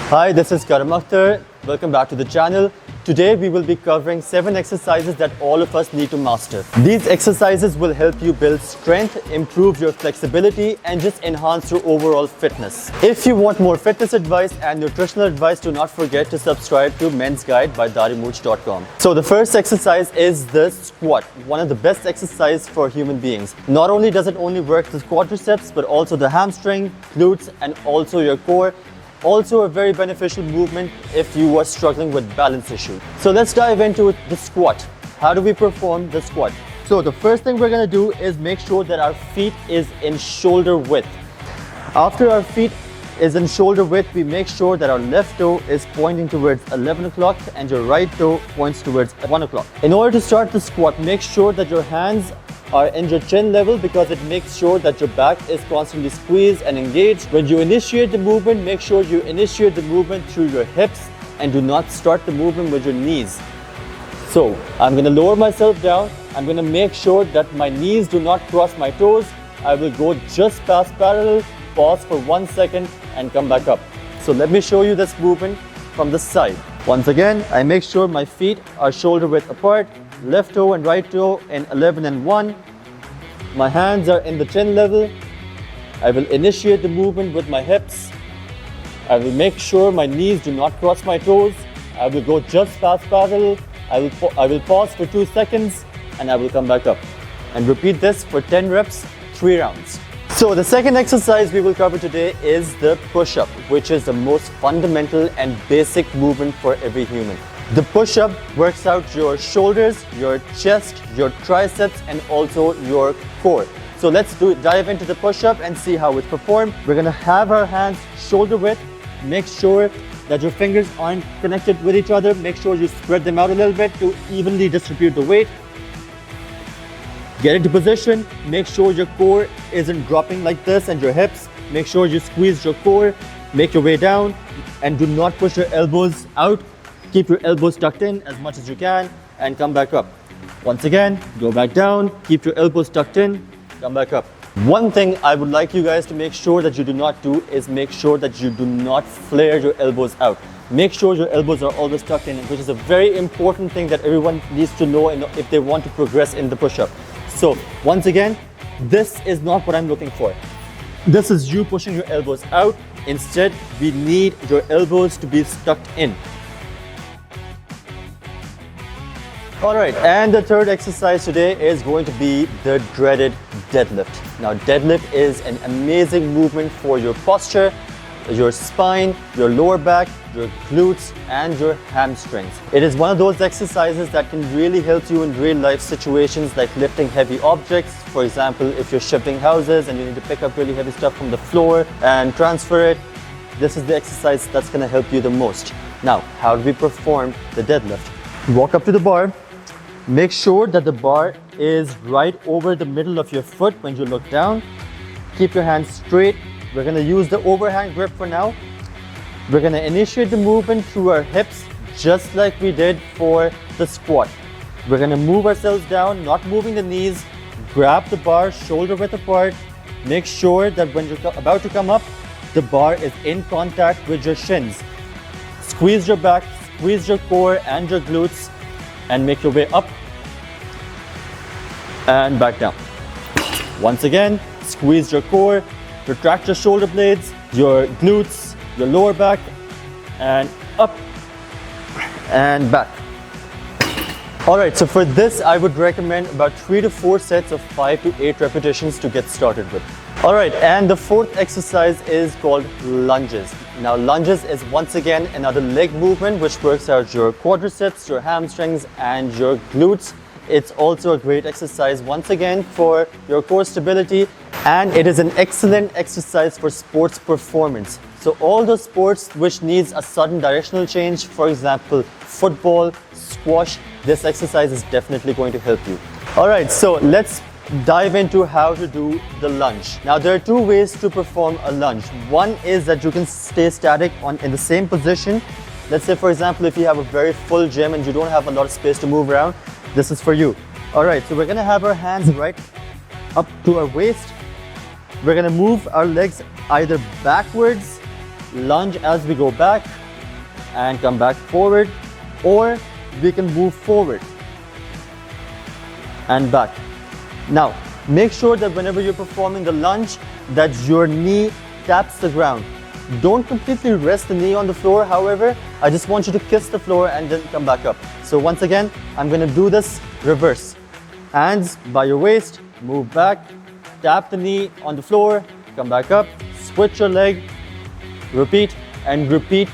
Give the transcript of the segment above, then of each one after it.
Hi, this is Karam Akhtar. Welcome back to the channel. Today we will be covering 7 exercises that all of us need to master. These exercises will help you build strength, improve your flexibility, and just enhance your overall fitness. If you want more fitness advice and nutritional advice, do not forget to subscribe to Men's Guide by DARIMOOCH.com. So the first exercise is the squat, one of the best exercises for human beings. Not only does it only work the quadriceps, but also the hamstring, glutes, and also your core. Also a very beneficial movement if you are struggling with balance issues. So let's dive into the squat. How do we perform the squat? So the first thing we're going to do is make sure that our feet is in shoulder width. After our feet is in shoulder width, we make sure that our left toe is pointing towards 11 o'clock and your right toe points towards 1 o'clock. In order to start the squat, make sure that your hands are in your chin level because it makes sure that your back is constantly squeezed and engaged. When you initiate the movement, make sure you initiate the movement through your hips and do not start the movement with your knees. So I'm going to lower myself down. I'm going to make sure that my knees do not cross my toes. I will go just past parallel, pause for 1 second and come back up. So let me show you this movement from the side. Once again, I make sure my feet are shoulder width apart. Left toe and right toe in 11 and 1. My hands are in the chin level. I will initiate the movement with my hips. I will make sure my knees do not cross my toes. I will go just past parallel. I will pause for 2 seconds and I will come back up. And repeat this for 10 reps, 3 rounds. So the second exercise we will cover today is the push-up, which is the most fundamental and basic movement for every human. The push-up works out your shoulders, your chest, your triceps, and also your core. So let's dive into the push-up and see how it's performed. We're gonna have our hands shoulder width. Make sure that your fingers aren't connected with each other. Make sure you spread them out a little bit to evenly distribute the weight. Get into position. Make sure your core isn't dropping like this and your hips. Make sure you squeeze your core. Make your way down and do not push your elbows out. Keep your elbows tucked in as much as you can and come back up. Once again, go back down, keep your elbows tucked in, come back up. One thing I would like you guys to make sure that you do not do is make sure that you do not flare your elbows out. Make sure your elbows are always tucked in, which is a very important thing that everyone needs to know if they want to progress in the push-up. So once again, this is not what I'm looking for. This is you pushing your elbows out. Instead, we need your elbows to be tucked in. Alright, and the third exercise today is going to be the dreaded deadlift. Now, deadlift is an amazing movement for your posture, your spine, your lower back, your glutes, and your hamstrings. It is one of those exercises that can really help you in real life situations like lifting heavy objects. For example, if you're shifting houses and you need to pick up really heavy stuff from the floor and transfer it, this is the exercise that's going to help you the most. Now, how do we perform the deadlift? Walk up to the bar. Make sure that the bar is right over the middle of your foot when you look down. Keep your hands straight. We're going to use the overhand grip for now. We're going to initiate the movement through our hips just like we did for the squat. We're going to move ourselves down, not moving the knees. Grab the bar shoulder width apart. Make sure that when you're about to come up, the bar is in contact with your shins. Squeeze your back, squeeze your core and your glutes, and make your way up and back down. Once again, squeeze your core, retract your shoulder blades, your glutes, your lower back, and up and back. Alright, so for this, I would recommend about 3 to 4 sets of 5 to 8 repetitions to get started with. Alright, and the fourth exercise is called lunges. Now, lunges is once again another leg movement which works out your quadriceps, your hamstrings, and your glutes. It's also a great exercise once again for your core stability, and it is an excellent exercise for sports performance. So all those sports which needs a sudden directional change, for example, football, squash, this exercise is definitely going to help you. Alright, so let's dive into how to do the lunge. Now, there are 2 ways to perform a lunge. One is that you can stay static in the same position. Let's say, for example, if you have a very full gym and you don't have a lot of space to move around, this is for you. Alright, so we're going to have our hands right up to our waist. We're going to move our legs either backwards lunge as we go back and come back forward, or we can move forward and back. Now, make sure that whenever you're performing the lunge, that your knee taps the ground. Don't completely rest the knee on the floor, however, I just want you to kiss the floor and then come back up. So once again, I'm gonna do this reverse. Hands by your waist, move back, tap the knee on the floor, come back up, switch your leg, repeat and repeat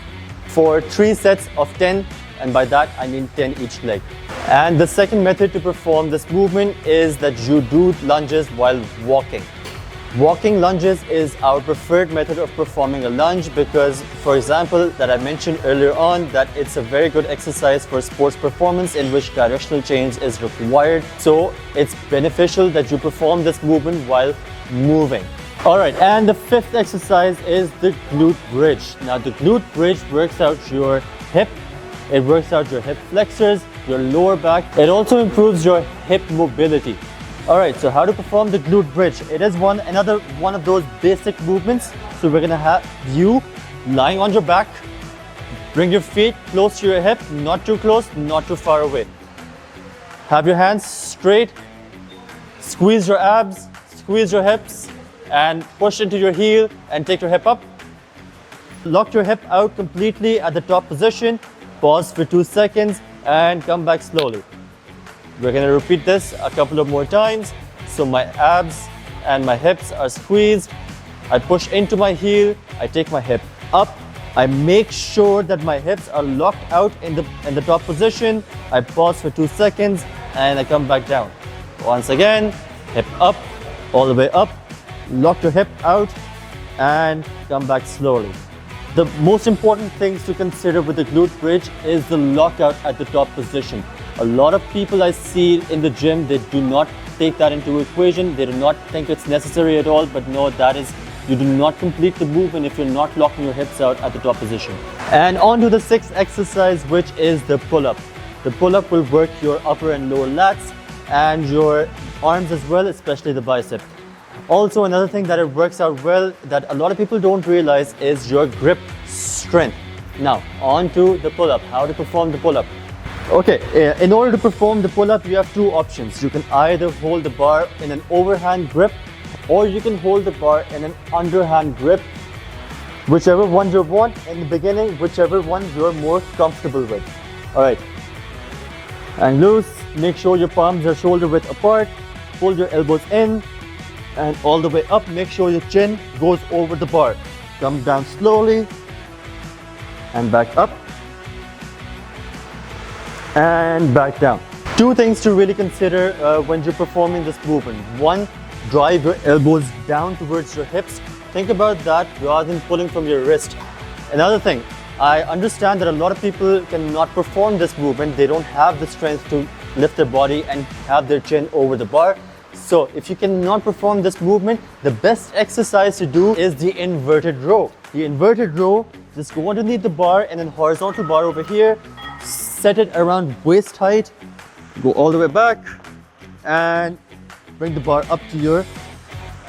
for 3 sets of 10, and by that I mean 10 each leg. And the second method to perform this movement is that you do lunges while walking. Walking lunges is our preferred method of performing a lunge because, for example, that I mentioned earlier on, that it's a very good exercise for sports performance in which directional change is required. So it's beneficial that you perform this movement while moving. All right, and the fifth exercise is the glute bridge. Now the glute bridge works out your hip, it works out your hip flexors, your lower back. It also improves your hip mobility. All right, so how to perform the glute bridge? It is another one of those basic movements. So we're gonna have you lying on your back. Bring your feet close to your hip, not too close, not too far away. Have your hands straight. Squeeze your abs, squeeze your hips, and push into your heel and take your hip up. Lock your hip out completely at the top position. Pause for 2 seconds and come back slowly. We're going to repeat this a couple of more times. So my abs and my hips are squeezed. I push into my heel. I take my hip up. I make sure that my hips are locked out in the top position. I pause for 2 seconds and I come back down. Once again, hip up, all the way up. Lock your hip out and come back slowly. The most important things to consider with the glute bridge is the lockout at the top position. A lot of people I see in the gym, they do not take that into equation. They do not think it's necessary at all, but no, you do not complete the movement if you're not locking your hips out at the top position. And on to the sixth exercise, which is the pull-up. The pull-up will work your upper and lower lats and your arms as well, especially the bicep. Also, another thing that it works out well that a lot of people don't realize is your grip strength. Now, on to the pull-up, how to perform the pull-up. Okay, in order to perform the pull-up, you have two options. You can either hold the bar in an overhand grip, or you can hold the bar in an underhand grip. Whichever one you want in the beginning, whichever one you're more comfortable with. All right, and loose. Make sure your palms are shoulder width apart. Pull your elbows in and all the way up. Make sure your chin goes over the bar. Come down slowly and back up and back down. Two things to really consider when you're performing this movement. One, drive your elbows down towards your hips. Think about that rather than pulling from your wrist. Another thing, I understand that a lot of people cannot perform this movement. They don't have the strength to lift their body and have their chin over the bar. So if you cannot perform this movement, the best exercise to do is the inverted row. The inverted row, just go underneath the bar and then horizontal bar over here. Set it around waist height. Go all the way back and bring the bar up to your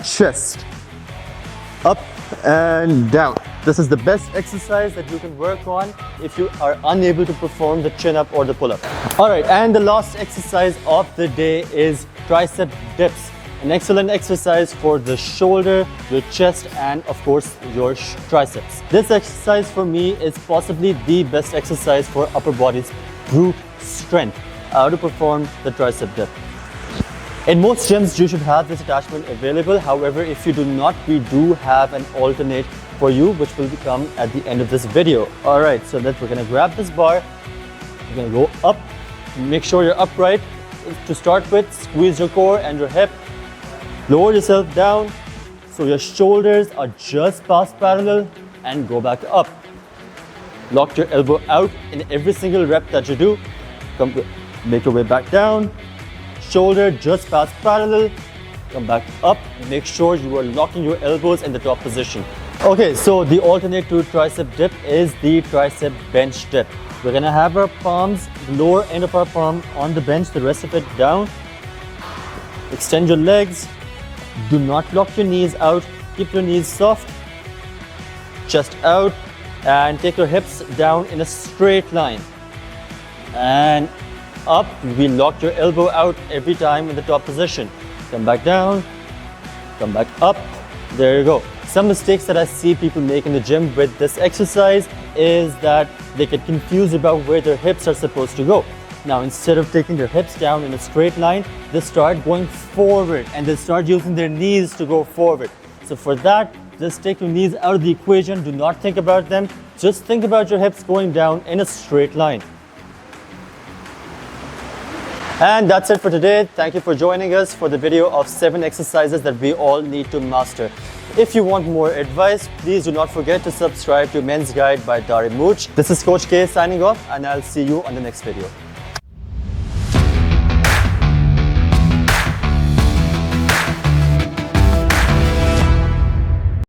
chest. Up and down. This is the best exercise that you can work on if you are unable to perform the chin up or the pull up. All right, and the last exercise of the day is tricep dips. An excellent exercise for the shoulder, your chest, and of course your triceps. This exercise for me is possibly the best exercise for upper body's brute strength. How to perform the tricep dip. In most gyms, you should have this attachment available. However, if you do not, we do have an alternate for you, which will come at the end of this video. All right, so we're gonna grab this bar. We're gonna go up. Make sure you're upright. To start with, squeeze your core and your hip. Lower yourself down so your shoulders are just past parallel and go back up. Lock your elbow out in every single rep that you do. Make your way back down. Shoulder just past parallel. Come back up. Make sure you are locking your elbows in the top position. Okay, so the alternate to tricep dip is the tricep bench dip. We're gonna have our palms, the lower end of our palm on the bench, the rest of it down. Extend your legs. Do not lock your knees out. Keep your knees soft. chest out, and take your hips down in a straight line. And up, we lock your elbow out every time in the top position. Come back down, come back up, there you go. Some mistakes that I see people make in the gym with this exercise is that they get confused about where their hips are supposed to go. Now, instead of taking their hips down in a straight line, they start going forward and they start using their knees to go forward. So for that, just take your knees out of the equation. Do not think about them. Just think about your hips going down in a straight line. And that's it for today. Thank you for joining us for the video of 7 exercises that we all need to master. If you want more advice, please do not forget to subscribe to Men's Guide by DARI Mooch. This is Coach K signing off, and I'll see you on the next video.